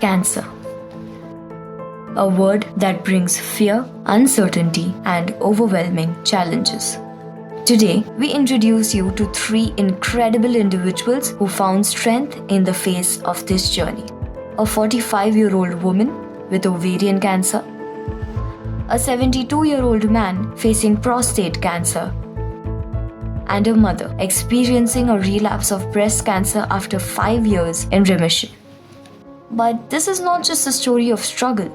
Cancer. A word that brings fear, uncertainty, and overwhelming challenges. Today, we introduce you to three incredible individuals who found strength in the face of this journey. A 45-year-old woman with ovarian cancer, a 72-year-old man facing prostate cancer, and a mother experiencing a relapse of breast cancer after 5 years in remission. But this is not just a story of struggle,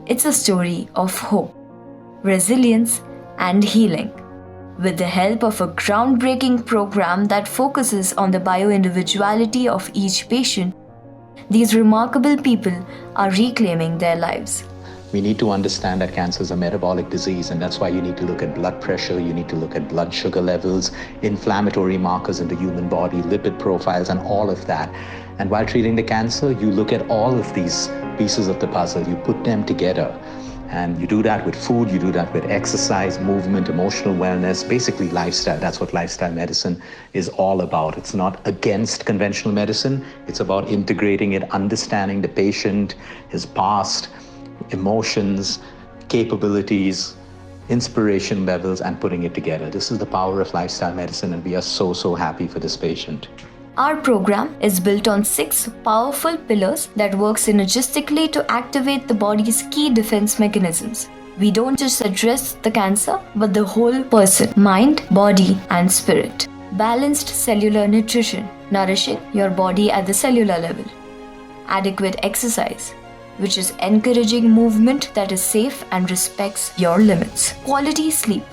it's a story of hope, resilience, and healing. With the help of a groundbreaking program that focuses on the bio-individuality of each patient, these remarkable people are reclaiming their lives. We need to understand that cancer is a metabolic disease, and that's why you need to look at blood pressure, you need to look at blood sugar levels, inflammatory markers in the human body, lipid profiles, and all of that. And while treating the cancer, you look at all of these pieces of the puzzle, you put them together. And you do that with food, you do that with exercise, movement, emotional wellness, basically lifestyle. That's what lifestyle medicine is all about. It's not against conventional medicine. It's about integrating it, understanding the patient, his past, emotions, capabilities, inspiration levels, and putting it together. This is the power of lifestyle medicine, and we are so happy for this patient. Our program is built on 6 powerful pillars that work synergistically to activate the body's key defense mechanisms. We don't just address the cancer, but the whole person, mind, body, and spirit. Balanced cellular nutrition, nourishing your body at the cellular level. Adequate exercise, which is encouraging movement that is safe and respects your limits. Quality sleep,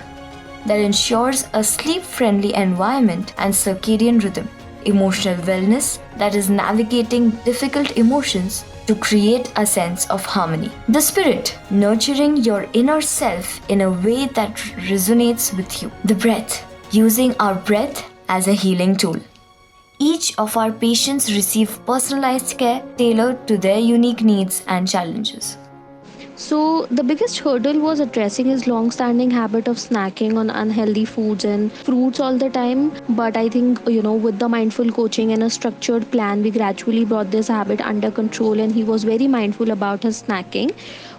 that ensures a sleep-friendly environment and circadian rhythm. Emotional wellness, that is navigating difficult emotions to create a sense of harmony. The spirit, nurturing your inner self in a way that resonates with you. The breath, using our breath as a healing tool. Each of our patients receive personalized care tailored to their unique needs and challenges. So the biggest hurdle was addressing his long-standing habit of snacking on unhealthy foods and fruits all the time. But I think, with the mindful coaching and a structured plan, we gradually brought this habit under control, and he was very mindful about his snacking.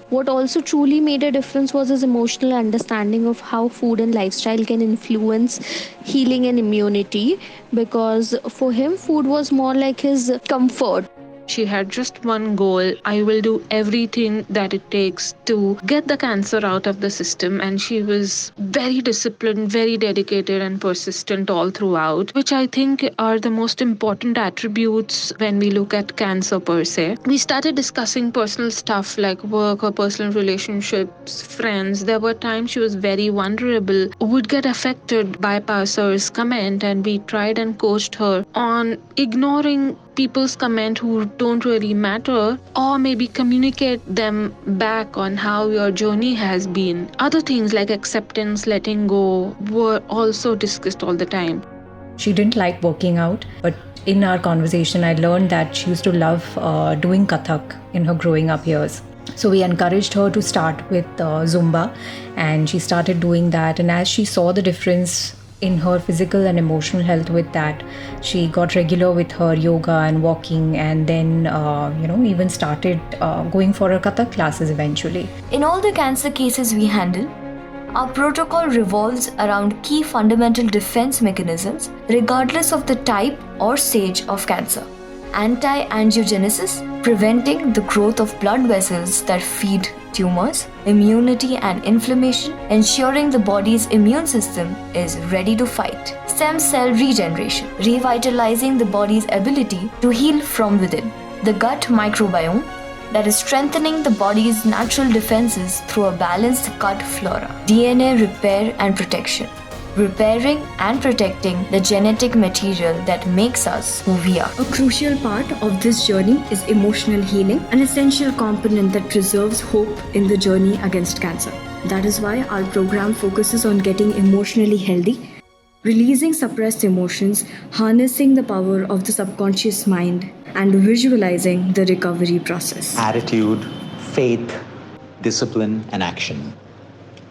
What also truly made a difference was his emotional understanding of how food and lifestyle can influence healing and immunity, because for him, food was more like his comfort. She had just one goal: I will do everything that it takes to get the cancer out of the system. And she was very disciplined, very dedicated, and persistent all throughout, which I think are the most important attributes when we look at cancer per se. We started discussing personal stuff like work or personal relationships, friends. There were times she was very vulnerable, would get affected by passers' comment, and we tried and coached her on ignoring people's comment who don't really matter, or maybe communicate them back on how your journey has been. Other things like acceptance, letting go were also discussed all the time. She didn't like working out, but in our conversation I learned that she used to love doing Kathak in her growing up years. So we encouraged her to start with Zumba, and she started doing that, and as she saw the difference in her physical and emotional health with that, she got regular with her yoga and walking, and then even started going for her Kathak classes eventually. In all the cancer cases we handle, our protocol revolves around key fundamental defense mechanisms regardless of the type or stage of cancer. Anti-angiogenesis, preventing the growth of blood vessels that feed tumors, immunity and inflammation, ensuring the body's immune system is ready to fight. Stem cell regeneration, revitalizing the body's ability to heal from within. The gut microbiome, that is strengthening the body's natural defenses through a balanced gut flora. DNA repair and protection, repairing and protecting the genetic material that makes us who we are. A crucial part of this journey is emotional healing, an essential component that preserves hope in the journey against cancer. That is why our program focuses on getting emotionally healthy, releasing suppressed emotions, harnessing the power of the subconscious mind, and visualizing the recovery process. Attitude, faith, discipline, and action.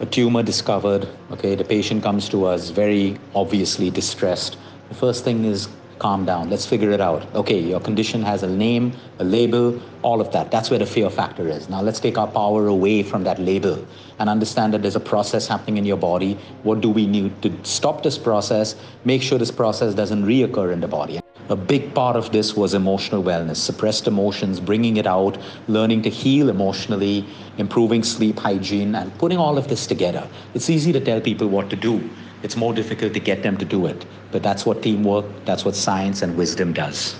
A tumor discovered, the patient comes to us very obviously distressed. The first thing is calm down. Let's figure it out. Okay, your condition has a name, a label, all of that. That's where the fear factor is. Now let's take our power away from that label and understand that there's a process happening in your body. What do we need to stop this process? Make sure this process doesn't reoccur in the body. A big part of this was emotional wellness, suppressed emotions, bringing it out, learning to heal emotionally, improving sleep hygiene, and putting all of this together. It's easy to tell people what to do. It's more difficult to get them to do it. But that's what teamwork, that's what science and wisdom does.